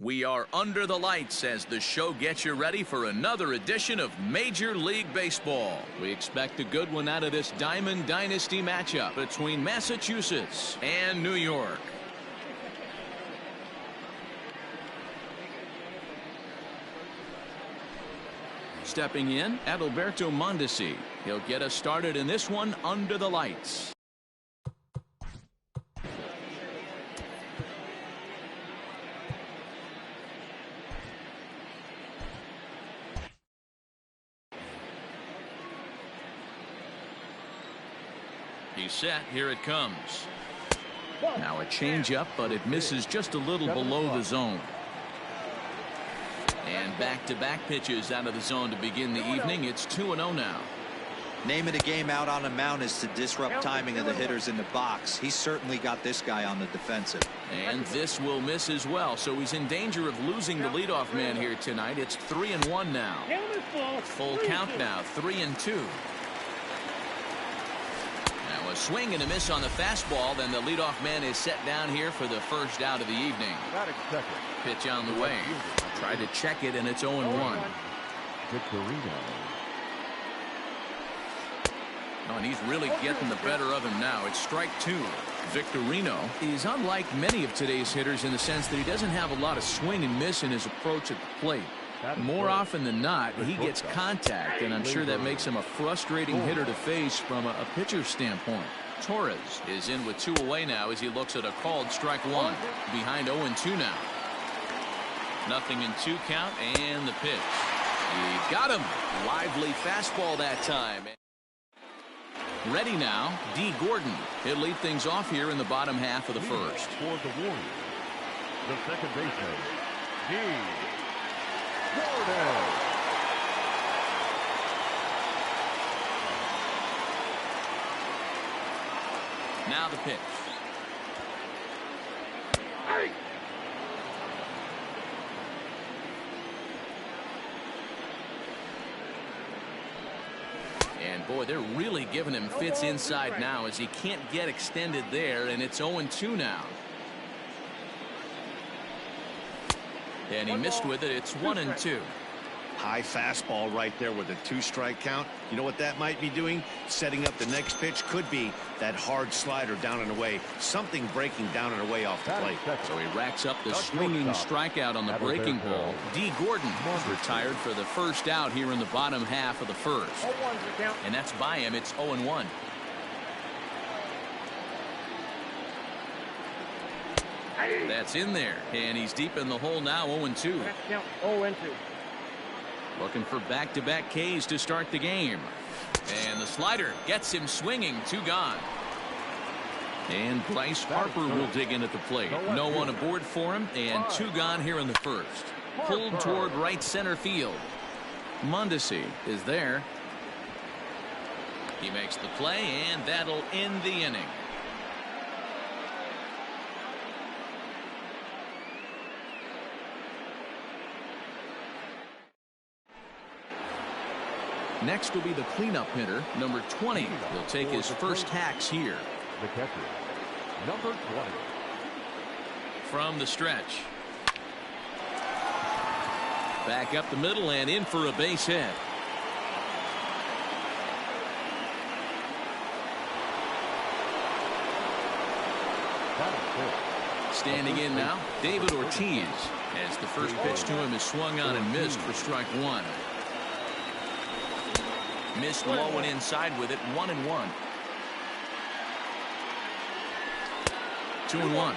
We are under the lights as the show gets you ready for another edition of Major League Baseball. We expect a good one out of this Diamond Dynasty matchup between Massachusetts and New York. Stepping in, Adalberto Mondesi. He'll get us started in this one under the lights. He's set. Here it comes. Now a changeup, but it misses just a little below the zone. And back-to-back pitches out of the zone to begin the evening. It's 2-0 now. Name of the game out on the mound is to disrupt timing of the hitters in the box. He's certainly got this guy on the defensive. And this will miss as well, so he's in danger of losing the leadoff man here tonight. It's 3-1 now. Full count now, 3-2. A swing and a miss on the fastball. Then the leadoff man is set down here for the first out of the evening. Pitch on the way. Tried to check it, and it's 0-1. Victorino. Oh, and he's really getting the better of him now. It's strike two. Victorino is unlike many of today's hitters in the sense that he doesn't have a lot of swing and miss in his approach at the plate. More often than not, he gets contact, and I'm sure that makes him a frustrating hitter to face from a pitcher's standpoint. Torres is in with 2 away now as he looks at a called strike one. Behind 0-2 now. 0-2 count, and the pitch. He got him. Lively fastball that time. Ready now, D. Gordon. He'll lead things off here in the bottom half of the first. For the Warriors, the second baseman, D. Gordon. Now the pitch. And boy, they're really giving him fits inside now as he can't get extended there, and it's 0-2 now. And he missed with it. It's 1-2. High fastball right there with a 2-strike count. You know what that might be doing? Setting up the next pitch. Could be that hard slider down and away. Something breaking down and away off the plate. So he racks up the swinging strikeout on the breaking ball. D. Gordon retired for the first out here in the bottom half of the first. And that's by him. It's 0-1. That's in there, and he's deep in the hole now. 0-2. Looking for back-to-back Ks to start the game, and the slider gets him swinging. 2 gone. And Bryce Harper will dig in at the plate. No one aboard for him, and 2 gone here in the first. Pulled toward right center field. Mondesi is there. He makes the play, and that'll end the inning. Next will be the cleanup hitter, number 20. He'll take his first hacks here. The catcher, number 20. From the stretch. Back up the middle and in for a base hit. Standing in now, David Ortiz, as the first pitch to him is swung on and missed for strike one. Missed low and inside with it. 1-1. 2-1.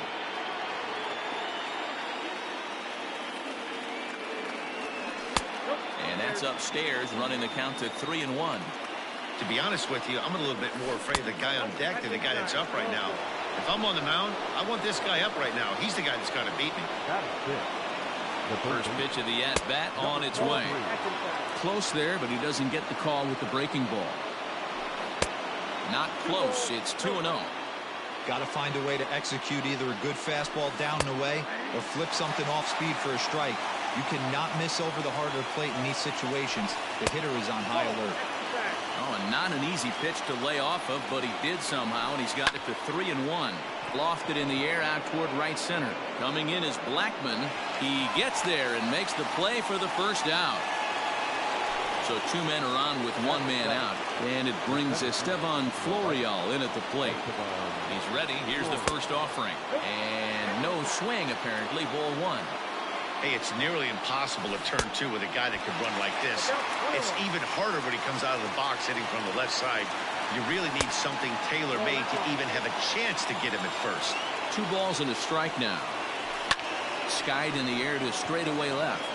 And that's upstairs, running the count to 3-1. To be honest with you, I'm a little bit more afraid of the guy on deck than the guy that's up right now. If I'm on the mound, I want this guy up right now. He's the guy that's got to beat me. The first pitch of the at-bat on its way. Close there, but he doesn't get the call with the breaking ball. Not close. It's 2-0. Got to find a way to execute either a good fastball down and away or flip something off speed for a strike. You cannot miss over the heart of the plate in these situations. The hitter is on high alert. Oh, and not an easy pitch to lay off of, but he did somehow, and he's got it to 3-1. Lofted in the air out toward right center. Coming in is Blackman. He gets there and makes the play for the first out. So 2 men are on with 1 man out. And it brings Estevan Florial in at the plate. He's ready. Here's the first offering. And no swing, apparently. Ball 1. Hey, it's nearly impossible to turn 2 with a guy that could run like this. It's even harder when he comes out of the box hitting from the left side. You really need something tailor-made to even have a chance to get him at first. 2 balls and a strike now. Skied in the air to straightaway left.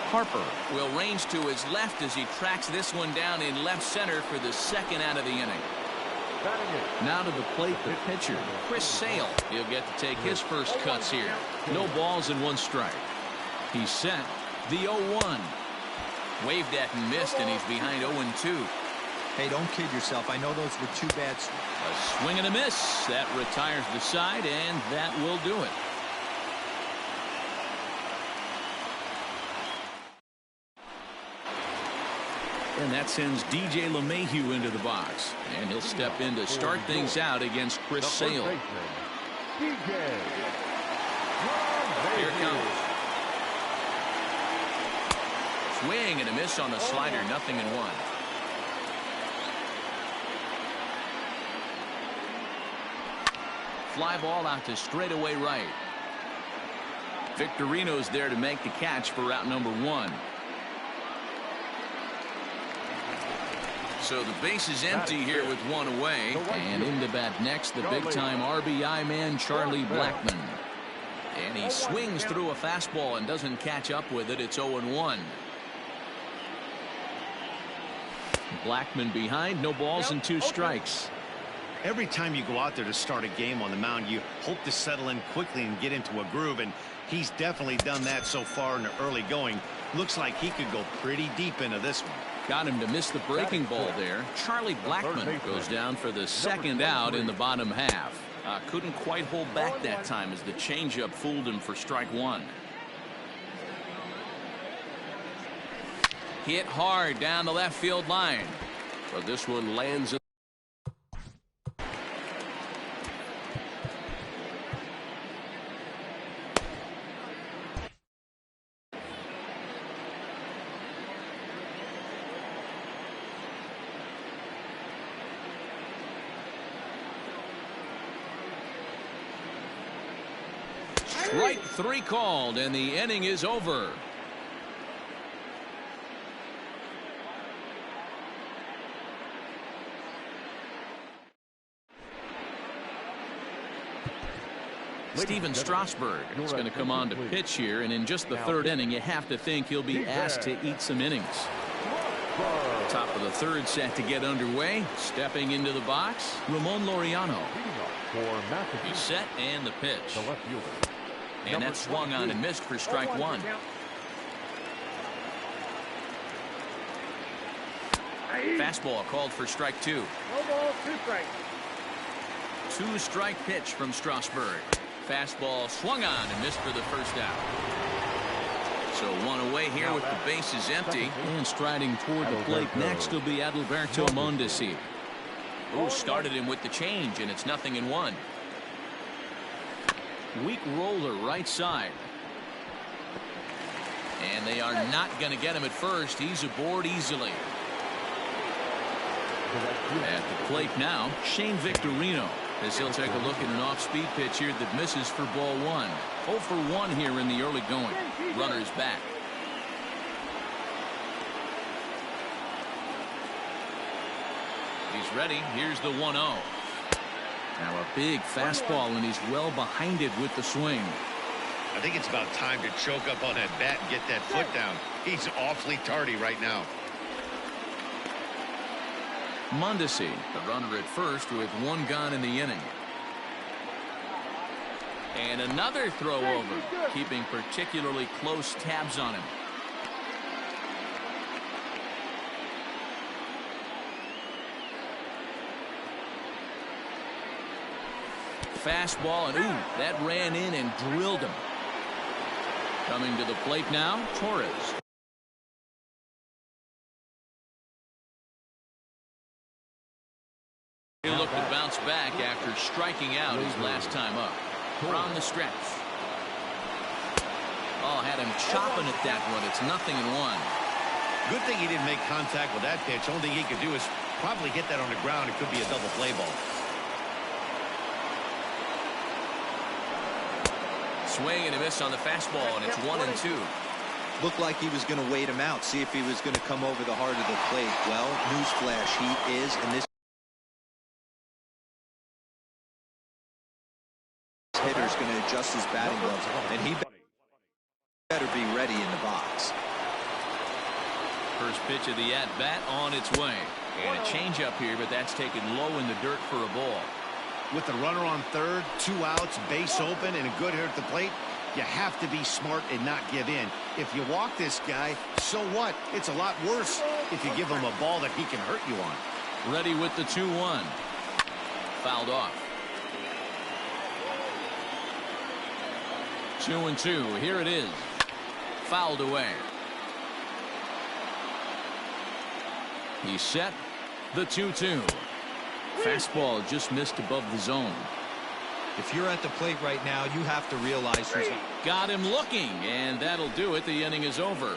Harper will range to his left as he tracks this one down in left center for the second out of the inning. Now to the plate, the pitcher, Chris Sale. He'll get to take his first cuts here. No balls and 1 strike. He's set. The 0-1. Waved at and missed, and he's behind 0-2. Hey, don't kid yourself. I know those were 2 bad swings. A swing and a miss. That retires the side, and that will do it. And that sends DJ LeMahieu into the box. And he'll step in to start things out against Chris Sale. Here it comes. Swing and a miss on the slider. 0-1. Fly ball out to straightaway right. Victorino's there to make the catch for route number 1. So the base is empty here with 1 away. And in to bat next, the big-time RBI man, Charlie Blackman. And he swings through a fastball and doesn't catch up with it. It's 0-1. Blackman behind. No balls and 2 strikes. Every time you go out there to start a game on the mound, you hope to settle in quickly and get into a groove, and he's definitely done that so far in the early going. Looks like he could go pretty deep into this one. Got him to miss the breaking ball there. Charlie Blackman goes down for the second out in the bottom half. Couldn't quite hold back that time as the changeup fooled him for strike 1. Hit hard down the left field line. But this one lands. Strike 3 called, and the inning is over. Steven Strasburg is going to come on to pitch here, and in just the 3rd inning, you have to think he'll be asked to eat some innings. Top of the 3rd set to get underway. Stepping into the box, Ramon Laureano. He's set, and the pitch. And that swung on and missed for strike 1. Fastball called for strike 2. 2 strikes. 2-strike pitch from Strasburg. Fastball swung on and missed for the first out. So 1 away here with the bases empty. And striding toward the plate next will be Adalberto Mondesi. Who started him with the change, and it's 0-1. Weak roller right side. And they are not going to get him at first. He's aboard easily. At the plate now, Shane Victorino, as he'll take a look at an off-speed pitch here that misses for ball 1. 0 for 1 here in the early going. Runners back. He's ready. Here's the 1-0. Now a big fastball, and he's well behind it with the swing. I think it's about time to choke up on that bat and get that foot down. He's awfully tardy right now. Mondesi, the runner at first with 1 gone in the inning. And another throw over, keeping particularly close tabs on him. Fastball, and ooh, that ran in and drilled him. Coming to the plate now, Torres. He'll look to bounce back striking out his last time up. From the stretch. Oh, had him chopping at that one. It's 0-1. Good thing he didn't make contact with that pitch. Only thing he could do is probably hit that on the ground. It could be a double play ball. Swing and a miss on the fastball, and it's 1-2. Looked like he was going to wait him out, see if he was going to come over the heart of the plate. Well, newsflash, he is, and this hitter's going to adjust his batting gloves, and he better be ready in the box. First pitch of the at-bat on its way. And a changeup here, but that's taken low in the dirt for a ball. With the runner on third, 2 outs, base open, and a good hitter at the plate, you have to be smart and not give in. If you walk this guy, so what? It's a lot worse if you give him a ball that he can hurt you on. Ready with the 2-1. Fouled off. 2-2. Here it is. Fouled away. He's set. The 2-2. Fastball just missed above the zone. If you're at the plate right now, you have to realize who's got him looking, and that'll do it. The inning is over.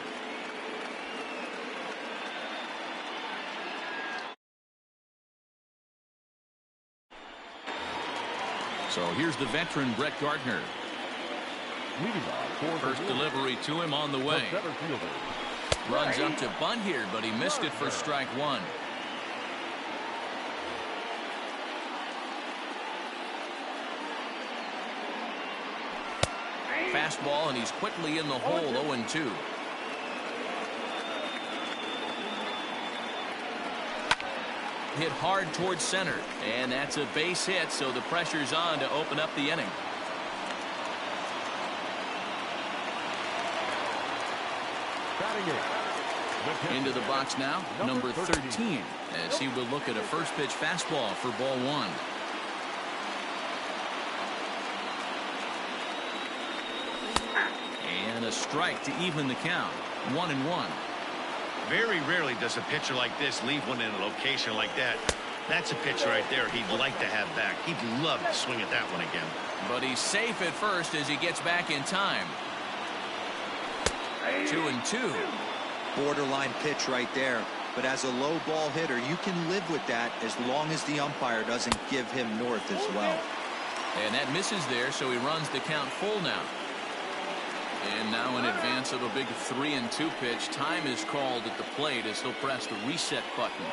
So here's the veteran Brett Gardner. First delivery to him on the way. Runs up to bunt here, but he missed it for strike one. Fastball, and he's quickly in the hole. 0-2. Hit hard towards center, and that's a base hit, so the pressure's on to open up the inning. Into the box now, number 13, as he will look at a first pitch fastball for ball one. And a strike to even the count. 1-1. Very rarely does a pitcher like this leave one in a location like that. That's a pitch right there he'd like to have back. He'd love to swing at that one again. But he's safe at first as he gets back in time. 2-2. Borderline pitch right there. But as a low ball hitter, you can live with that as long as the umpire doesn't give him north as well. And that misses there, so he runs the count full now. And now in advance of a big 3-2 pitch, time is called at the plate as he'll press the reset button.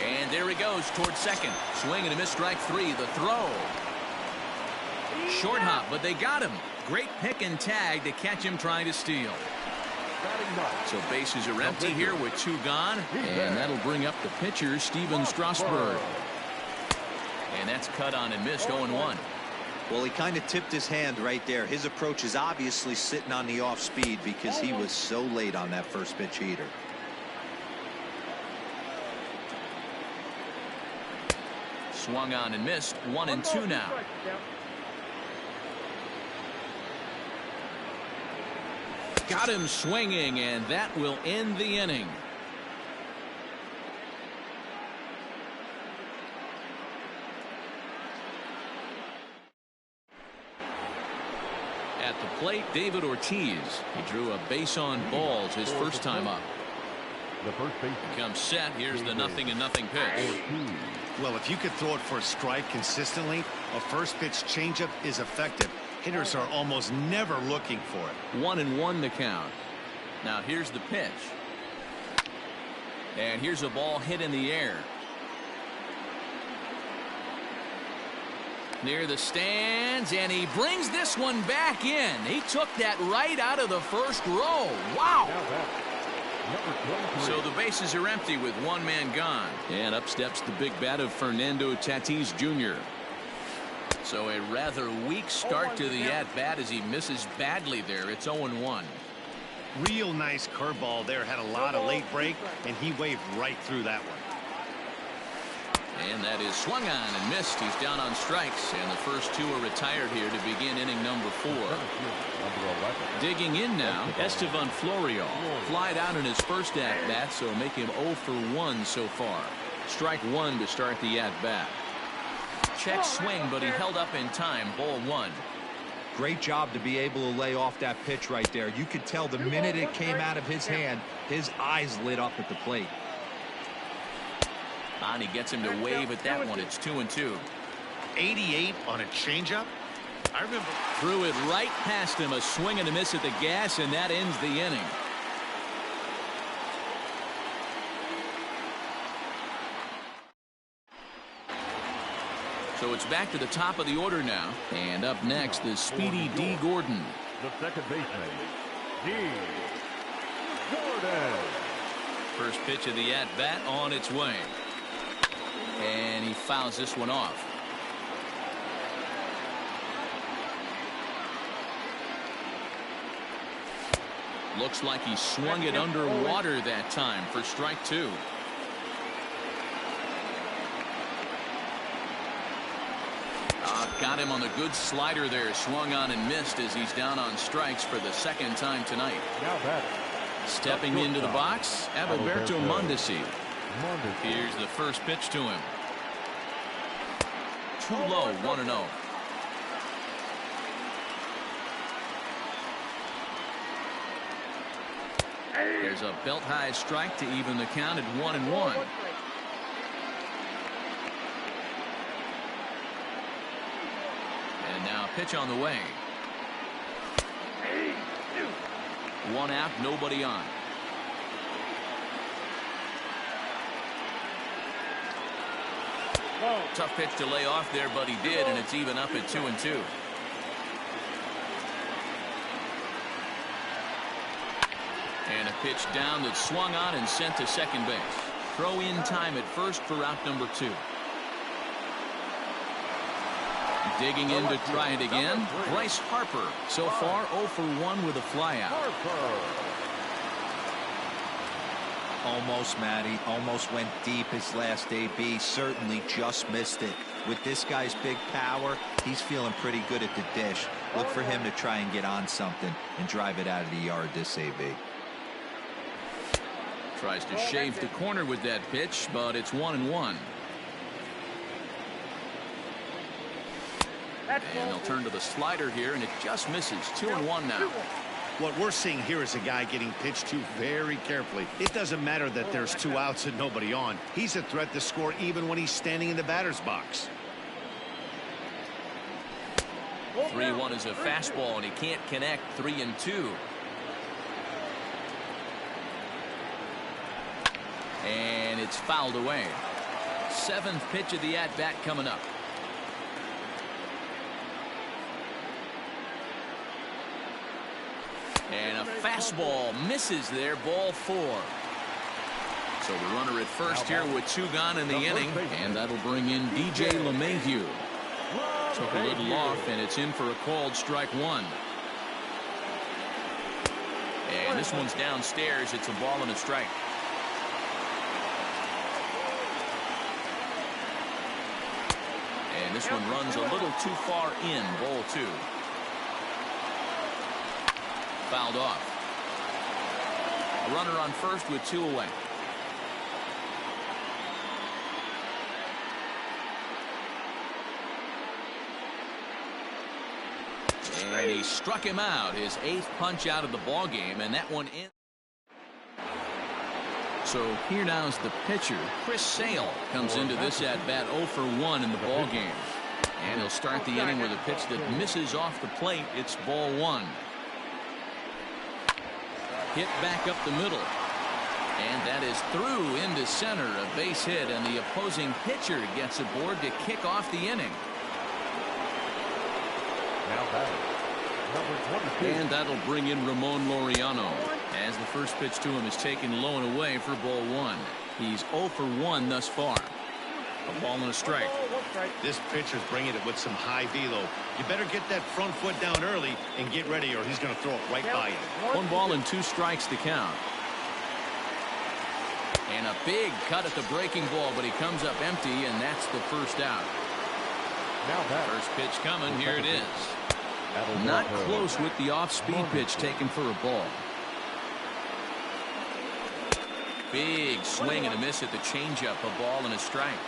And there he goes towards second. Swing and a miss, strike three. The throw. Short hop, but they got him. Great pick and tag to catch him trying to steal. So bases are empty here with 2 gone. And that'll bring up the pitcher, Steven Strasburg. And that's cut on and missed. 0-1. Well, he kind of tipped his hand right there. His approach is obviously sitting on the off speed because he was so late on that first pitch heater. Swung on and missed. 1-2 now. Got him swinging, and that will end the inning. At the plate, David Ortiz. He drew a base on balls his first time up. The first baseman Comes set. Here's the 0-0 pitch. Well, if you could throw it for a strike consistently, a first pitch changeup is effective. Hitters are almost never looking for it. 1-1 to count. Now here's the pitch. And here's a ball hit in the air. Near the stands, and he brings this one back in. He took that right out of the first row. Wow. So the bases are empty with 1 man gone. And up steps the big bat of Fernando Tatis Jr. So a rather weak start to the at-bat as he misses badly there. It's 0-1. Real nice curveball there. Had a lot of late break, and he waved right through that one. And that is swung on and missed. He's down on strikes, and the first 2 are retired here to begin inning number 4. Digging in now, Estevan Florial. Flied out in his first at-bat, so make him 0 for 1 so far. Strike 1 to start the at-bat. Check swing, but he held up in time. Ball 1. Great job to be able to lay off that pitch right there. You could tell the minute it came out of his hand, his eyes lit up at the plate. And he gets him to wave at that one. It's 2-2. 88 on a changeup. I remember. Threw it right past him. A swing and a miss at the gas, and that ends the inning. So it's back to the top of the order now. And up next, the speedy D. Gordon. The second baseman, D. Gordon. First pitch of the at-bat on its way. And he fouls this one off. Looks like he swung it underwater that time for strike 2. Got him on the good slider there. Swung on and missed as he's down on strikes for the second time tonight. Now batter. Stepping into the box, Adalberto Mondesi. Here's the first pitch to him. Too low, 1-0. There's a belt-high strike to even the count at 1-1. And now a pitch on the way. One out, nobody on. Tough pitch to lay off there, but he did, and it's even up at 2-2. And a pitch down that swung on and sent to second base. Throw in time at first for out number 2. Digging in to try it again, Bryce Harper. So far 0 for 1 with a flyout. Almost, Matty. Almost went deep his last AB. Certainly just missed it. With this guy's big power, he's feeling pretty good at the dish. Look for him to try and get on something and drive it out of the yard this AB. Tries to shave the corner with that pitch, but it's 1-1. And they'll turn to the slider here, and it just misses. 2-1 now. What we're seeing here is a guy getting pitched to very carefully. It doesn't matter that there's 2 outs and nobody on. He's a threat to score even when he's standing in the batter's box. 3-1 is a fastball, and he can't connect. 3-2. And it's fouled away. 7th pitch of the at-bat coming up. And a fastball misses there. Ball 4. So the runner at first here with 2 gone in the inning, and that'll bring in DJ LeMahieu. Took a little off, and it's in for a called strike 1. And this one's downstairs. It's a ball and a strike. And this one runs a little too far in. Ball 2. Fouled off. A runner on first with 2 away. And he struck him out. His 8th punch out of the ball game, and that one in. So here now is the pitcher. Chris Sale comes into this at bat 0 for 1 in the ball game. And he'll start the inning with a pitch that misses off the plate. It's ball 1. Hit back up the middle. And that is through into center. A base hit, and the opposing pitcher gets aboard to kick off the inning. And that'll bring in Ramon Laureano, as the first pitch to him is taken low and away for ball 1. He's 0 for 1 thus far. A ball and a strike. This pitcher's bringing it with some high velo. You better get that front foot down early and get ready, or he's going to throw it right by you. 1 ball and 2 strikes to count. And a big cut at the breaking ball, but he comes up empty, and that's the first out. First pitch coming. Here it is. Not close with the off-speed pitch taken for a ball. Big swing and a miss at the changeup. A ball and a strike.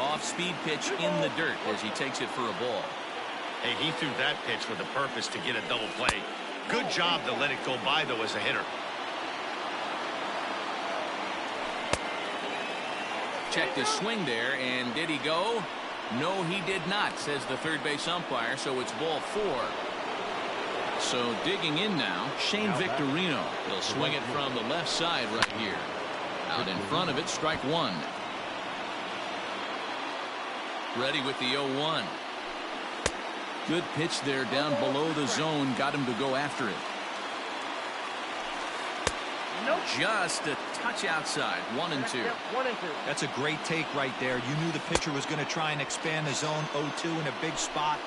Off-speed pitch in the dirt as he takes it for a ball. Hey, he threw that pitch with a purpose to get a double play. Good job to let it go by, though, as a hitter. Checked his swing there, and did he go? No, he did not, says the third base umpire, so it's ball 4. So digging in now, Shane Victorino. He'll swing it from the left side right here. Out in front of it, strike 1. Ready with the 0-1. Good pitch there down below the zone. Got him to go after it. Just a touch outside. 1-2. That's a great take right there. You knew the pitcher was going to try and expand the zone. 0-2 in a big spot,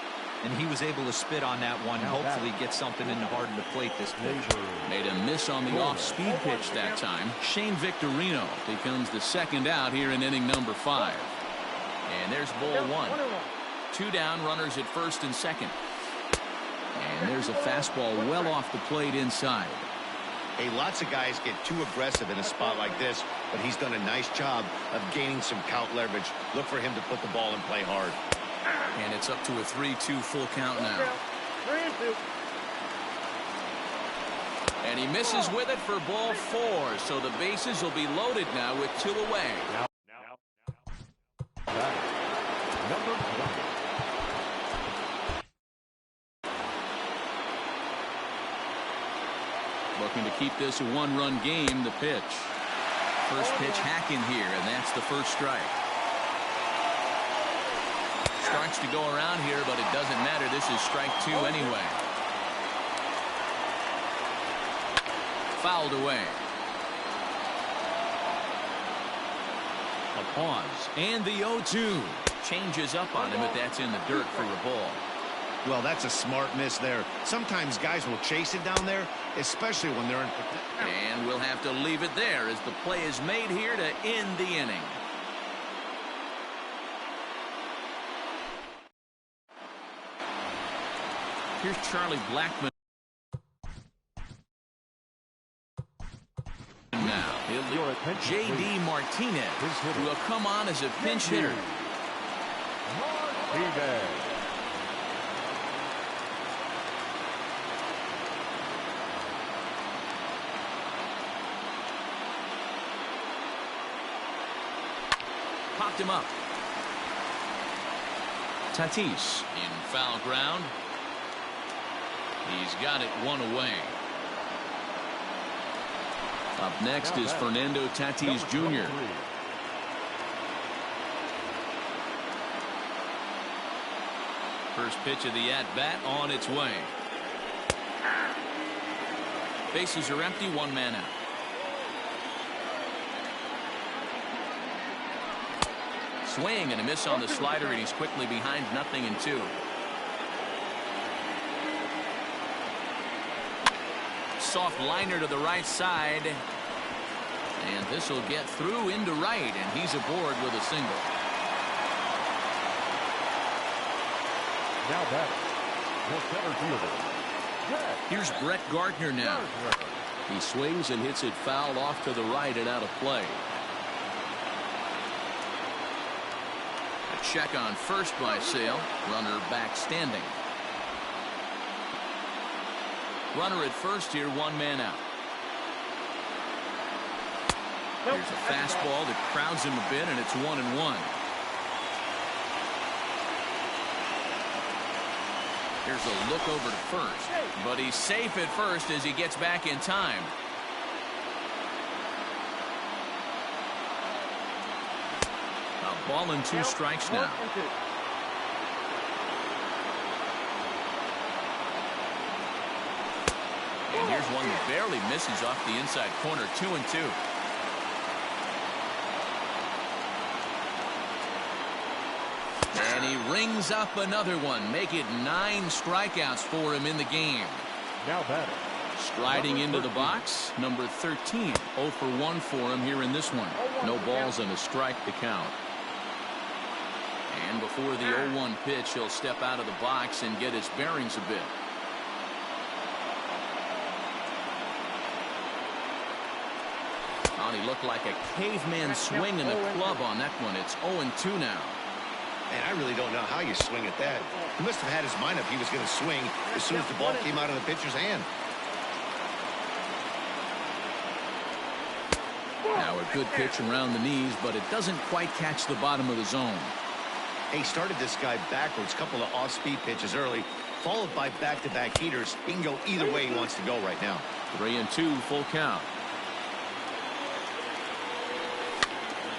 and he was able to spit on that one and hopefully get something in the heart of the plate this pitch. Made a miss on the off-speed pitch that time. Shane Victorino becomes the second out here in inning number 5. And there's ball 1. 2 down, runners at first and second. And there's a fastball well off the plate inside. Hey, lots of guys get too aggressive in a spot like this, but he's done a nice job of gaining some count leverage. Look for him to put the ball in play hard. And it's up to a 3-2 full count now. 3-2. And he misses with it for ball 4. So the bases will be loaded now with 2 away. Number 20. Looking to keep this a 1-run game. The pitch. First pitch hacking here, and that's the first strike. Strikes to go around here, but it doesn't matter. This is strike 2 anyway. Fouled away. A pause. And the 0-2. Changes up on him, but that's in the dirt for a ball. Well, that's a smart miss there. Sometimes guys will chase it down there, especially when they're in. And we'll have to leave it there as the play is made here to end the inning. Here's Charlie Blackmon. Now, J.D. Martinez, who will come on as a pinch hitter. Popped him up. Tatis in foul ground. He's got it 1 away. Up next is Fernando Tatis Jr. First pitch of the at-bat on its way. Bases are empty, 1 man out. Swing and a miss on the slider, and he's quickly behind 0-2. Soft liner to the right side. And this will get through into right, and he's aboard with a single. Now batting, the center fielder. Here's Brett Gardner now. He swings and hits it foul off to the right and out of play. A check on first by Sale. Runner back standing. Runner at first here, 1 man out. Here's a fastball that crowds him a bit, and it's 1-1. Here's a look over to first, but he's safe at first as he gets back in time. A ball and 2 strikes now. And here's one that barely misses off the inside corner. 2-2. And he rings up another one. Make it 9 strikeouts for him in the game. Now batting. Striding into the box, number 13. 0 for 1 for him here in this one. No balls and a strike to count. And before the 0-1 pitch, he'll step out of the box and get his bearings a bit. Oh, he looked like a caveman swinging a club on that one. It's 0-2 now. And I really don't know how you swing at that. He must have had his mind up he was going to swing as soon as the ball came out of the pitcher's hand. Now a good pitch around the knees, but it doesn't quite catch the bottom of the zone. He started this guy backwards, couple of off-speed pitches early, followed by back-to-back heaters. He can go either way he wants to go right now. 3-2, full count.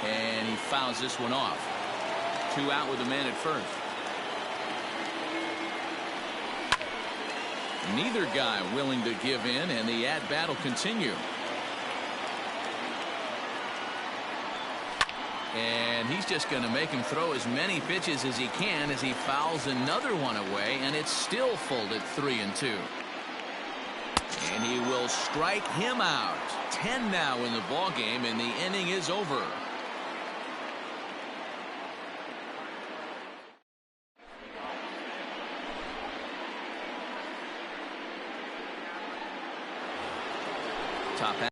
And he fouls this one off. 2 out with a man at first. Neither guy willing to give in, and the at-bat will continue. And he's just going to make him throw as many pitches as he can as he fouls another one away, and it's still full at 3-2. And he will strike him out. 10 now in the ball game, and the inning is over. Top half.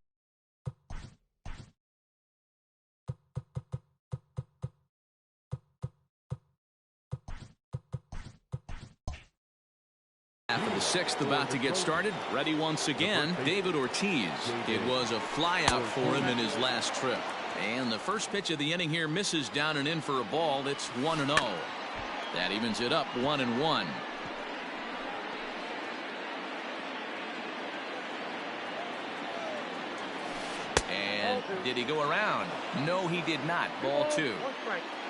Half of the 6th about to get started. Ready once again, David Ortiz. It was a flyout for him in his last trip. And the first pitch of the inning here misses down and in for a ball. It's 1-0. That evens it up 1-1. And did he go around? No, he did not. Ball 2.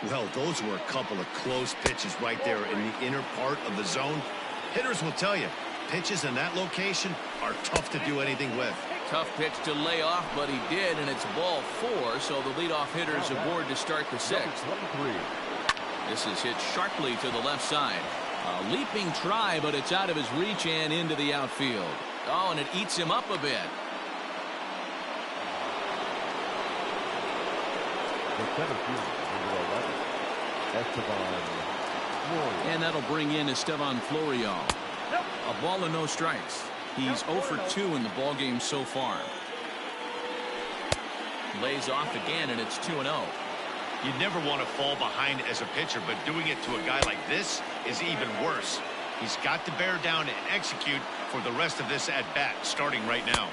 Well, those were a couple of close pitches right there in the inner part of the zone. Hitters will tell you, pitches in that location are tough to do anything with. Tough pitch to lay off, but he did, and it's ball 4, so the leadoff hitter is aboard to start the 6th. This is hit sharply to the left side. A leaping try, but it's out of his reach and into the outfield. Oh, and it eats him up a bit. And that'll bring in Estevan Florial. A ball and no strikes. He's 0 for 2 in the ball game so far. Lays off again, and it's 2-0. You never want to fall behind as a pitcher, but doing it to a guy like this is even worse. He's got to bear down and execute for the rest of this at-bat, starting right now.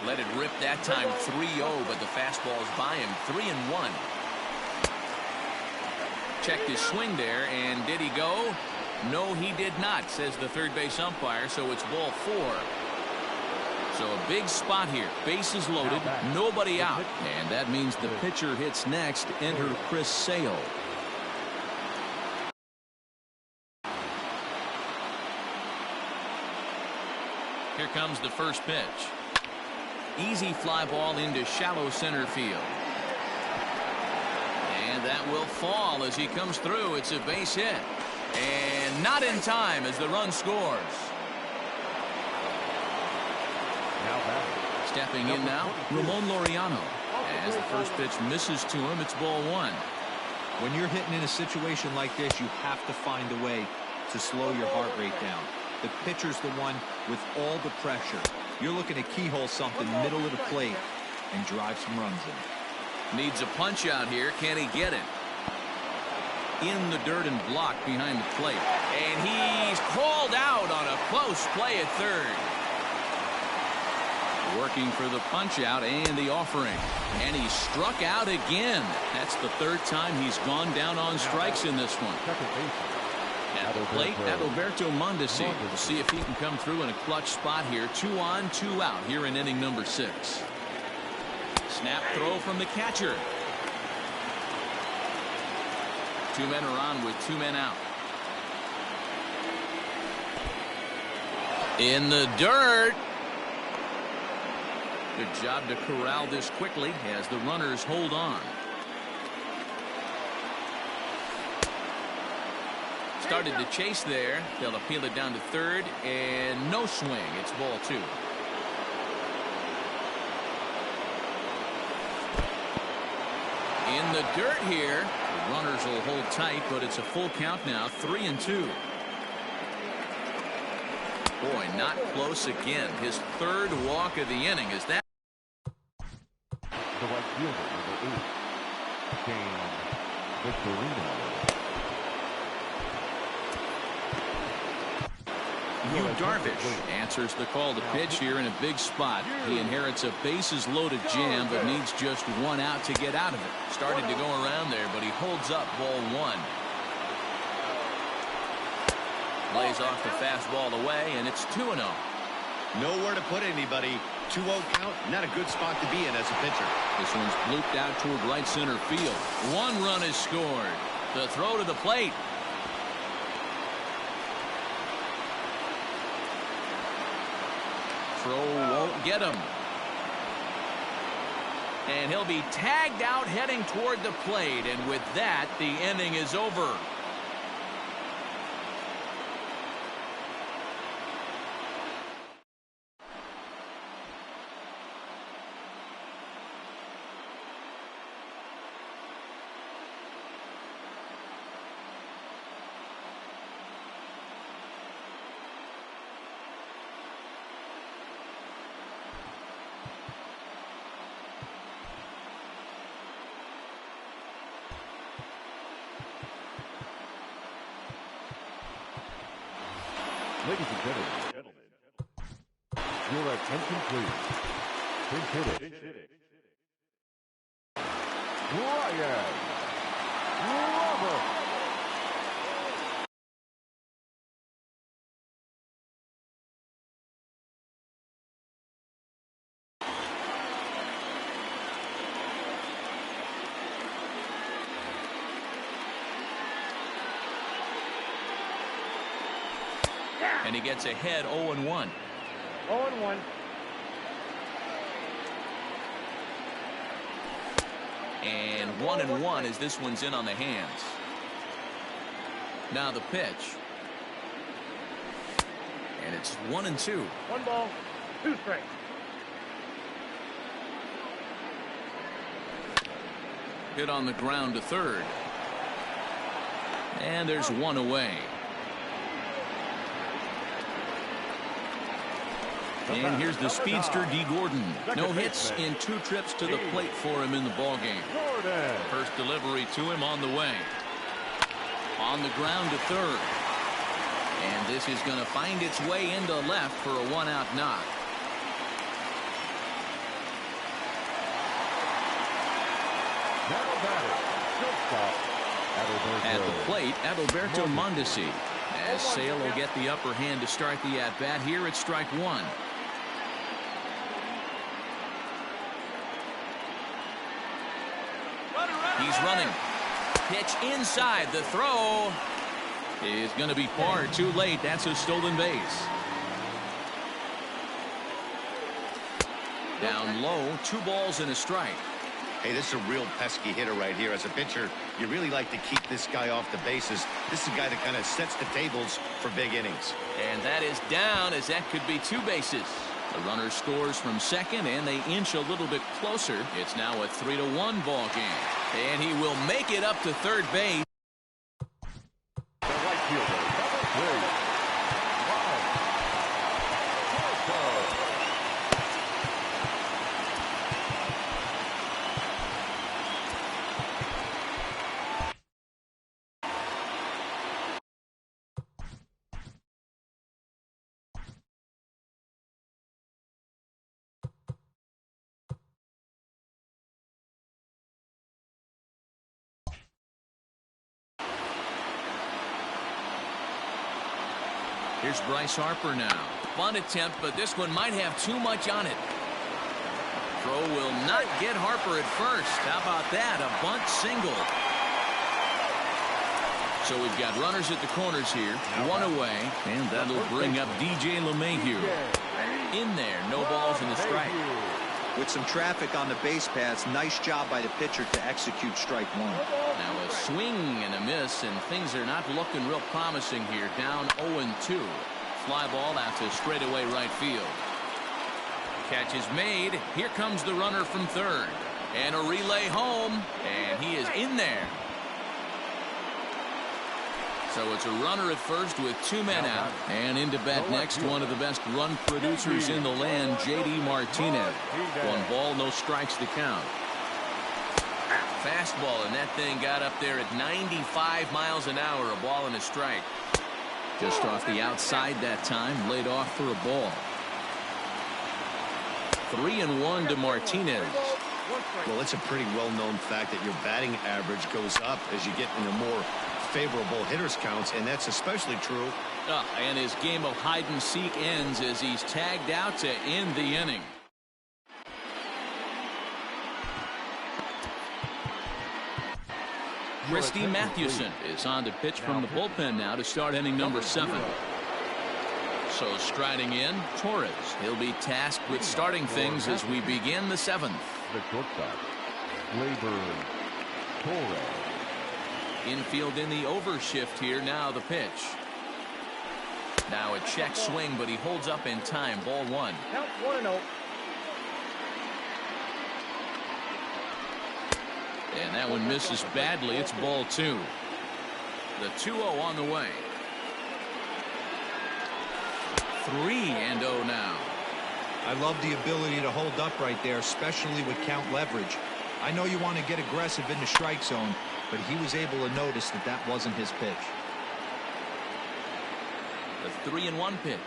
Let it rip that time 3-0, but the fastball's by him. 3-1. Checked his swing there, and did he go? No, he did not, says the third base umpire, so it's ball 4. So a big spot here. Bases loaded, nobody out. And that means the pitcher hits next. Enter Chris Sale. Here comes the first pitch. Easy fly ball into shallow center field. And that will fall as he comes through. It's a base hit. And not in time as the run scores. Stepping in now, Ramon Laureano. As the first pitch misses to him, it's ball 1. When you're hitting in a situation like this, you have to find a way to slow your heart rate down. The pitcher's the one with all the pressure. You're looking to keyhole something middle of the plate and drive some runs in. Needs a punch out here. Can he get it? In the dirt and blocked behind the plate. And he's called out on a close play at third. Working for the punch out and the offering. And he struck out again. That's the third time he's gone down on strikes in this one. At the plate, Adalberto Mondesi. We'll see if he can come through in a clutch spot here. 2 on, 2 out here in inning number 6. Snap throw from the catcher. 2 men are on with 2 men out. In the dirt. Good job to corral this quickly as the runners hold on. Started to chase there. They'll appeal it down to third, and no swing. It's ball 2. In the dirt here. The runners will hold tight, but it's a full count now. 3-2. Boy, not close again. His third walk of the inning. Is that The right fielder, number 8, Victorino. Yu Darvish answers the call to pitch here in a big spot. He inherits a bases-loaded jam, but needs just one out to get out of it. Started to go around there, but he holds up ball one. Lays off the fastball away, and it's 2-0. Nowhere to put anybody. 2-0 count, not a good spot to be in as a pitcher. This one's blooped out toward right center field. One run is scored. The throw to the plate. Throw won't get him. And he'll be tagged out heading toward the plate, and with that, the inning is over. Ladies and gentlemen, your attention please. Pinch hitting. Ryan Roberts. And he gets ahead 0-1. 0-1. And 1-1 as this one's in on the hands. Now the pitch. And it's 1-2. 1 ball, 2 strikes. Hit on the ground to third. And there's one away. And here's the speedster D. Gordon. No hits in 2 trips to the plate for him in the ballgame. First delivery to him on the way. On the ground to third. And this is going to find its way into left for a 1-out knock. At the plate, Adalberto Mondesi. As Sale will get the upper hand to start the at-bat here at strike 1. He's running. Pitch inside. The throw is going to be far too late. That's a stolen base. Down low, 2 balls and a strike. Hey, this is a real pesky hitter right here. As a pitcher, you really like to keep this guy off the bases. This is a guy that kind of sets the tables for big innings. And that is down, as that could be 2 bases. The runner scores from second, and they inch a little bit closer. It's now a 3-1 ball game. And he will make it up to third base. The right fielder, number 3, Ryan Roberts. Here's Bryce Harper now. Bunt attempt, but this one might have too much on it. Throw will not get Harper at first. How about that? A bunt single. So we've got runners at the corners here. 1 away. And that'll bring up DJ LeMahieu. In there. No balls and a strike. With some traffic on the base paths, nice job by the pitcher to execute strike 1. Now a swing and a miss, and things are not looking real promising here. Down 0-2. Fly ball out to straightaway right field. Catch is made. Here comes the runner from third. And a relay home. And he is in there. So it's a runner at first with 2 men out. And into bat next, one of the best run producers in the land, J.D. Martinez. 1 ball, no strikes to count. Fastball, and that thing got up there at 95 miles an hour, a ball and a strike. Just off the outside that time, laid off for a ball. 3-1 to Martinez. Well, it's a pretty well-known fact that your batting average goes up as you get into more favorable hitters counts, and that's especially true. And his game of hide-and-seek ends as he's tagged out to end the inning. Christy Mathewson is on to pitch from the bullpen now to start inning number 7. So striding in, Torres. He'll be tasked with starting things as we begin the 7th. The shortstop, Gleyber Torres. Infield in the overshift here. Now the pitch. Now a check swing, but he holds up in time. Ball 1. Count 1-0. And that one misses badly. It's ball 2. The 2-0 on the way. 3-0 now. I love the ability to hold up right there, especially with count leverage. I know you want to get aggressive in the strike zone, but he was able to notice that that wasn't his pitch. The 3-1 pitch.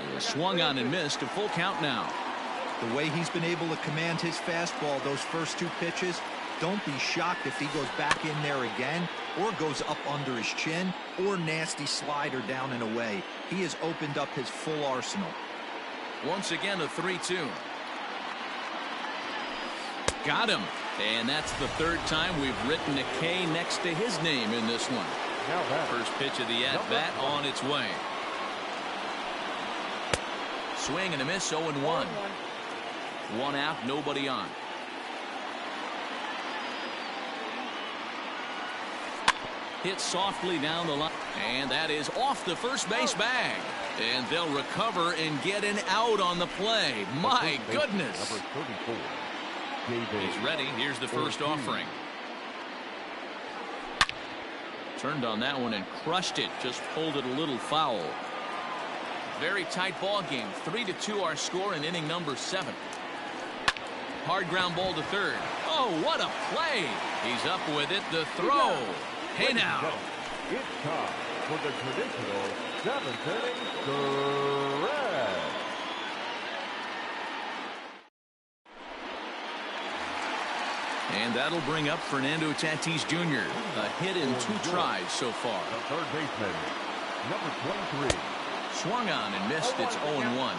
He was swung on and missed. A full count now. The way he's been able to command his fastball those first 2 pitches, don't be shocked if he goes back in there again or goes up under his chin or nasty slider down and away. He has opened up his full arsenal. Once again, a 3-2. Got him. And that's the 3rd time we've written a K next to his name in this one. First pitch of the at-bat on its way. Swing and a miss, 0-1. 1 out, nobody on. Hit softly down the line. And that is off the first base bag. And they'll recover and get an out on the play. My goodness. Number 34. He's ready. Here's the first offering. Turned on that one and crushed it. Just pulled it a little foul. Very tight ball game. 3-2 our score in inning number 7. Hard ground ball to third. Oh, what a play. He's up with it. The throw. Hey now. It's time for the traditional 7th inning stretch. And that'll bring up Fernando Tatis Jr. A hit in 2 tries so far. The third baseman, number 23. Swung on and missed. It's 0-1.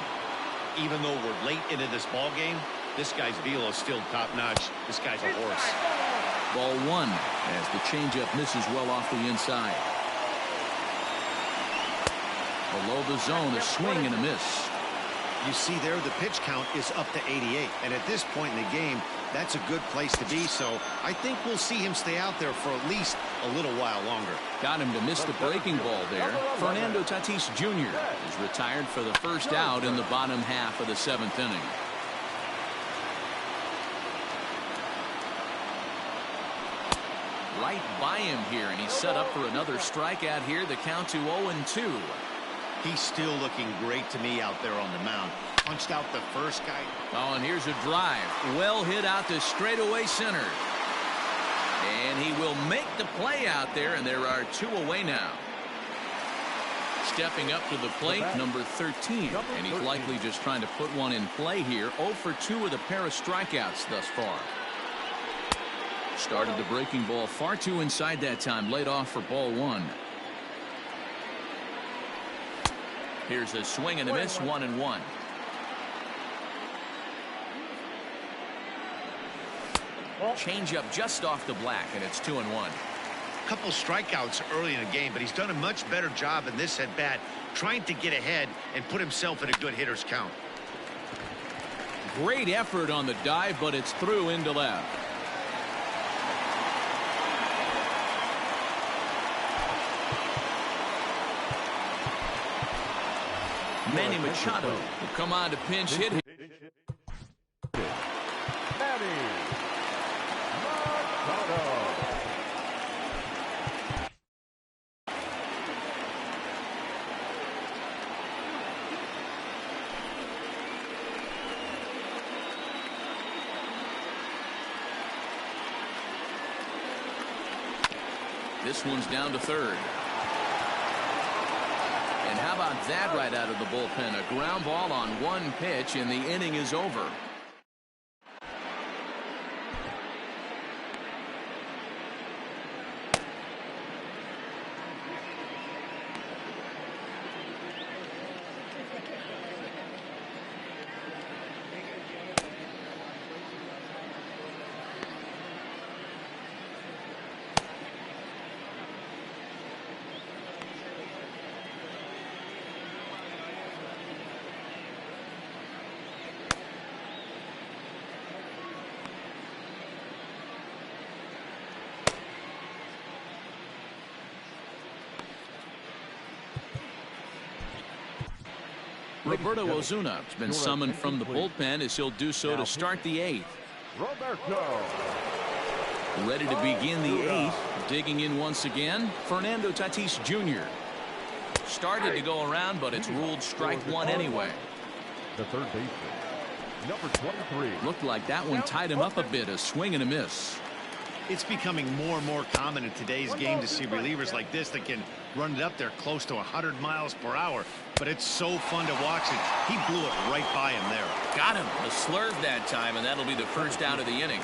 Even though we're late into this ball game, this guy's velo is still top-notch. This guy's a horse. Ball 1 as the changeup misses well off the inside. Below the zone, a swing and a miss. You see there, the pitch count is up to 88. And at this point in the game, that's a good place to be. So I think we'll see him stay out there for at least a little while longer. Got him to miss the breaking ball there. Fernando Tatis Jr. is retired for the first out in the bottom half of the 7th inning. Right by him here, and he's set up for another strikeout here. The count to 0-2. He's still looking great to me out there on the mound. Punched out the first guy. Oh, and here's a drive. Well hit out to straightaway center. And he will make the play out there, and there are 2 away now. Stepping up to the plate, number 13. And he's likely just trying to put one in play here. 0 for 2 with a pair of strikeouts thus far. Started the breaking ball far too inside that time. Laid off for ball 1. Here's a swing and a miss. 1-1. Change up just off the black, and it's 2-1. Couple strikeouts early in the game, but he's done a much better job in this at bat trying to get ahead and put himself in a good hitter's count. Great effort on the dive, but it's through into left. Manny Machado will come on to pinch hit. This one's down to third. And how about that right out of the bullpen? A ground ball on one pitch, and the inning is over. Roberto Ozuna has been summoned from the bullpen as he'll do so to start the eighth. Roberto. Ready to begin the eighth. Digging in once again, Fernando Tatis Jr. Started to go around, but it's ruled strike one anyway. The third baseman, number 23. Looked like that one tied him up a bit. A swing and a miss. It's becoming more and more common in today's game to see relievers like this that can run it up there close to 100 miles per hour. But it's so fun to watch it. He blew it right by him there. Got him. A slurve that time, and that'll be the first out of the inning.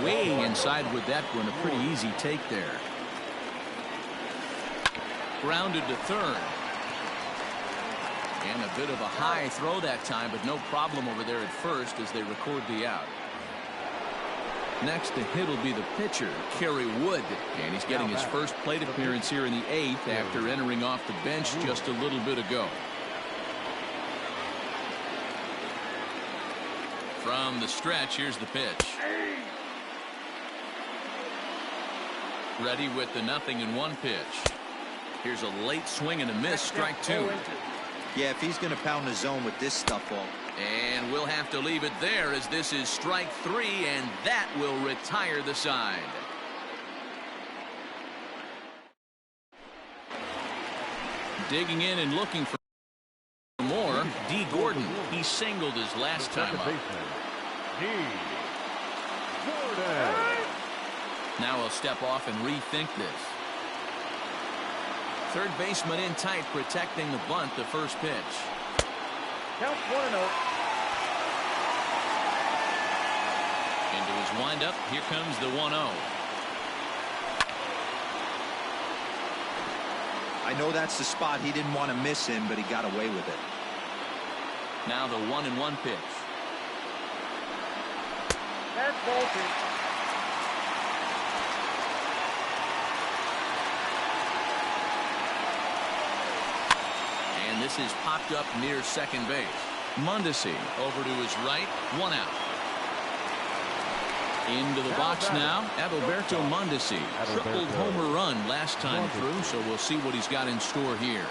Way inside with that one. A pretty easy take there. Grounded to third. And a bit of a high throw that time, but no problem over there at first as they record the out. Next to hit will be the pitcher, Kerry Wood, and he's getting his first plate appearance here in the eighth after entering off the bench just a little bit ago. From the stretch, here's the pitch. Ready with the 0-1 pitch. Here's a late swing and a miss, strike two. Yeah, if he's going to pound the zone with this stuff all. And we'll have to leave it there as this is strike three, and that will retire the side. Digging in and looking for more, D. Gordon. He singled his last time up. D. Gordon. Now he'll step off and rethink this. Third baseman in tight, protecting the bunt, the first pitch. Count 1-0. Into his windup, here comes the 1-0. I know that's the spot he didn't want to miss in, but he got away with it. Now the 1-1 pitch. That's ball two. And this is popped up near second base. Mondesi over to his right, one out. Into the box now, Adalberto Mondesi. Tripled homer run last time through, so we'll see what he's got in store here.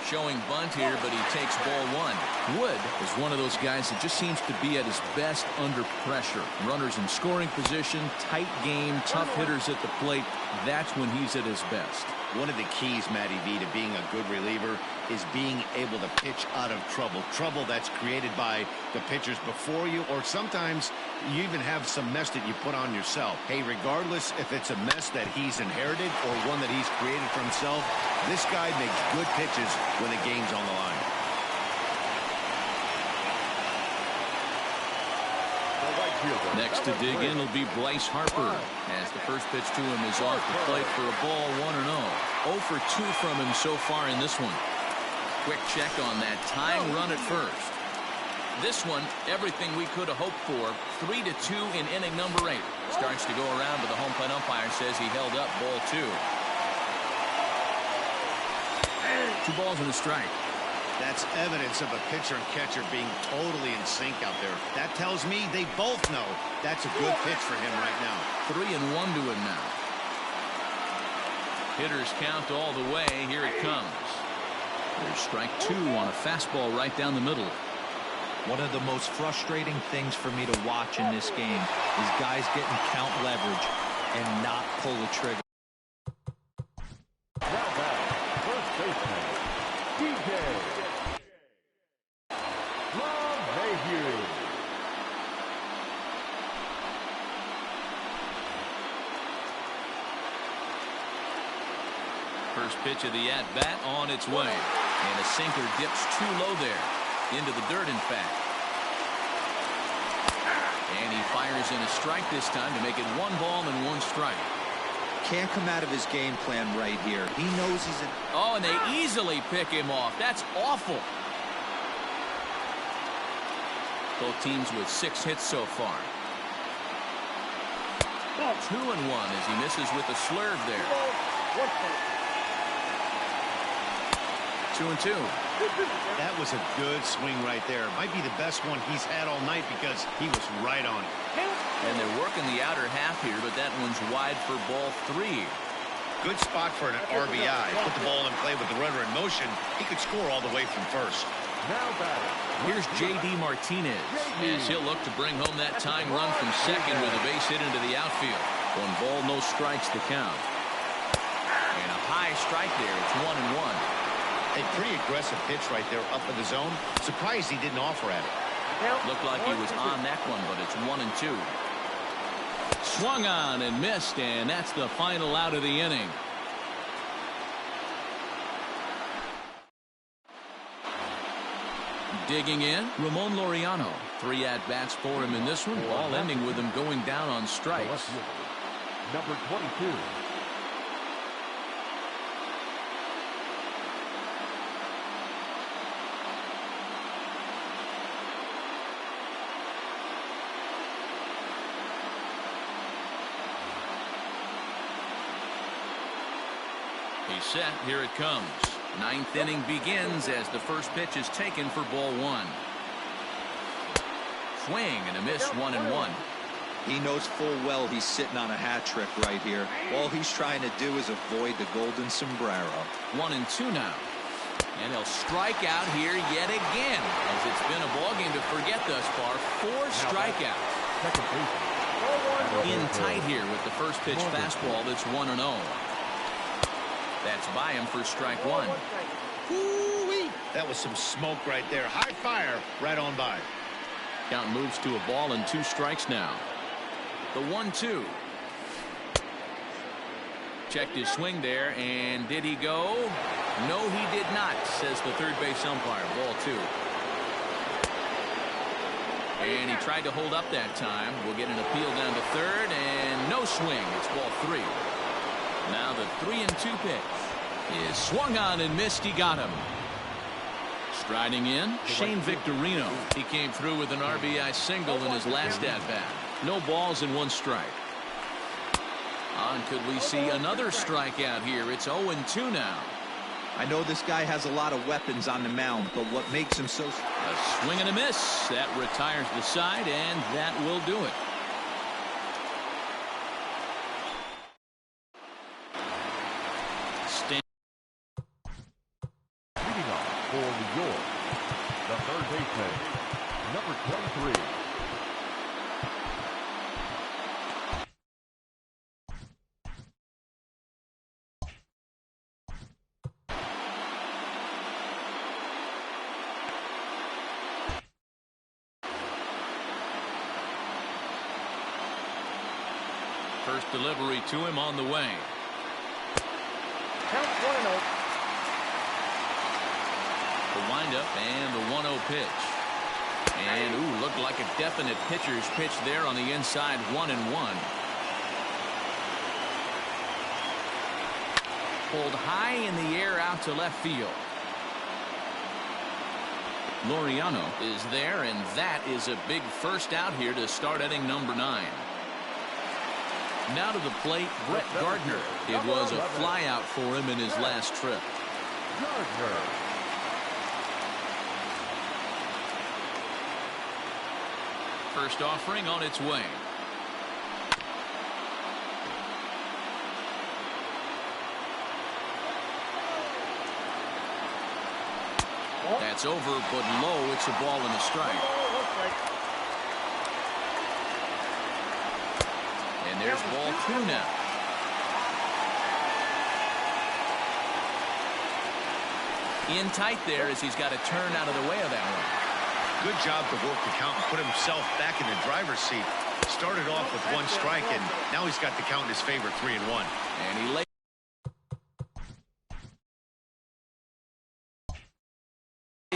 Showing bunt here, but he takes ball one. Wood is one of those guys that just seems to be at his best under pressure. Runners in scoring position, tight game, tough hitters at the plate. That's when he's at his best. One of the keys, Matty V, to being a good reliever is being able to pitch out of trouble. Trouble that's created by the pitchers before you, or sometimes you even have some mess that you put on yourself. Hey, regardless if it's a mess that he's inherited or one that he's created for himself, this guy makes good pitches when the game's on the line. Next to dig in will be Bryce Harper, as the first pitch to him is off the plate for a ball, 1-0. 0 for 2 from him so far in this one. Quick check on that tying run at first. This one, everything we could have hoped for. 3-2 in inning number 8. Starts to go around, but the home plate umpire says he held up ball 2. 2 balls and a strike. That's evidence of a pitcher and catcher being totally in sync out there. That tells me they both know that's a good pitch for him right now. 3-1 to him now. Hitters count all the way. Here it comes. There's strike 2 on a fastball right down the middle. One of the most frustrating things for me to watch in this game is guys getting count leverage and not pull the trigger. Now back, first baseman, DJ LeMahieu. First pitch of the at-bat on its way. And a sinker dips too low there. Into the dirt, in fact. And he fires in a strike this time to make it 1 ball and 1 strike. Can't come out of his game plan right here. He knows he's in. Oh, and they easily pick him off. That's awful. Both teams with 6 hits so far. 2-1 as he misses with a slurve there. 2-2. That was a good swing right there. Might be the best one he's had all night because he was right on it. And they're working the outer half here, but that one's wide for ball 3. Good spot for an RBI. Put the ball in play with the runner in motion. He could score all the way from first. Now batting. Here's J.D. Martinez as he'll look to bring home that tying run from second with a base hit into the outfield. 1 ball, no strikes to count. And a high strike there. It's 1-1. A pretty aggressive pitch right there up in the zone. Surprised he didn't offer at it. Looked like he was on that one, but it's 1-2. Swung on and missed, and that's the final out of the inning. Digging in, Ramon Laureano. 3 at-bats for him in this one, all ending with him going down on strikes. Number 22. He's set. Here it comes. 9th inning begins as the first pitch is taken for ball 1. Swing and a miss. 1-1. He knows full well he's sitting on a hat trick right here. All he's trying to do is avoid the golden sombrero. 1-2 now. And he'll strike out here yet again, as it's been a ballgame to forget thus far. 4 strikeouts. Second baseman. In tight here with the first pitch fastball that's 1-0. That's by him for strike 1. Ooh-wee. That was some smoke right there. High fire right on by. Count moves to a ball and 2 strikes now. The 1-2. Checked his swing there, and did he go? No, he did not, says the third base umpire. Ball 2. And he tried to hold up that time. We'll get an appeal down to third, and no swing. It's ball 3. Now the 3-2 pitch is swung on and missed. He got him. Striding in, Shane Victorino. He came through with an RBI single in his last at-bat. No balls and 1 strike. Could we see another strikeout here? It's 0-2 now. I know this guy has a lot of weapons on the mound, but what makes him so... A swing and a miss. That retires the side, and that will do it. Leading off for New York, the third baseman, number 23. First delivery to him on the way. Count 1-0. The windup and the 1-0 pitch. And, ooh, looked like a definite pitcher's pitch there on the inside. 1-1. Pulled high in the air out to left field. Laureano is there, and that is a big first out here to start inning number 9. Now to the plate, Brett Gardner. It was a flyout for him in his last trip. Gardner. First offering on its way. That's over, but low. It's a ball and a strike. And there's ball 2 now. In tight there as he's got to turn out of the way of that one. Good job to work the count and put himself back in the driver's seat. Started off with 1 strike, and now he's got the count in his favor, 3-1. And he laid.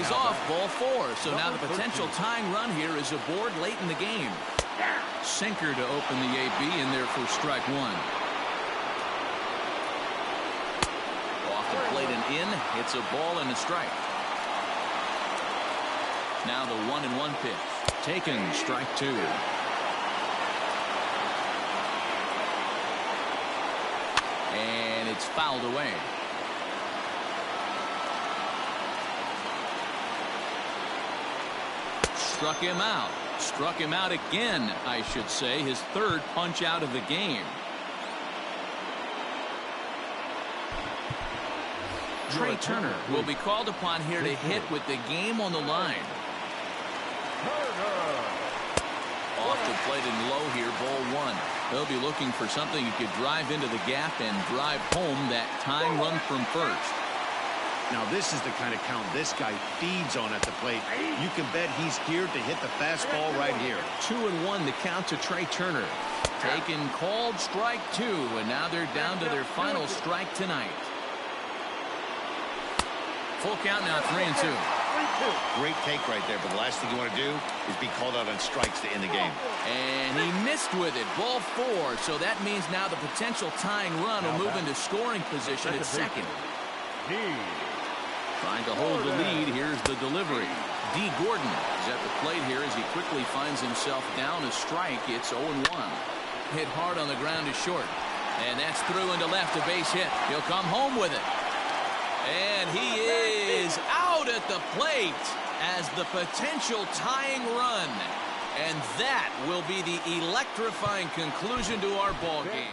is off, ball 4. So now the potential tying run here is aboard late in the game. Sinker to open the AB in there for strike 1. Off the plate and in. It's a ball and a strike. Now the 1-1 pitch. Taken, strike 2. And it's fouled away. Struck him out. Struck him out again, I should say. His third punch out of the game. Trey Turner will be called upon here to hit with the game on the line. Off the plate and low here, ball 1. They'll be looking for something he could drive into the gap and drive home that tying run from first. Now this is the kind of count this guy feeds on at the plate. You can bet he's here to hit the fastball right here. 2-1 the count to Trey Turner. Taken, called, strike 2, and now they're down to their final strike tonight. Full count now, 3-2. Great take right there, but the last thing you want to do is be called out on strikes to end the game. And he missed with it, ball 4, so that means now the potential tying run will move into scoring position at second. Trying to hold the lead. Here's the delivery. D. Gordon is at the plate here as he quickly finds himself down a strike. It's 0-1. Hit hard on the ground to short. And that's through into left, a base hit. He'll come home with it. And he is out at the plate as the potential tying run. And that will be the electrifying conclusion to our ball game.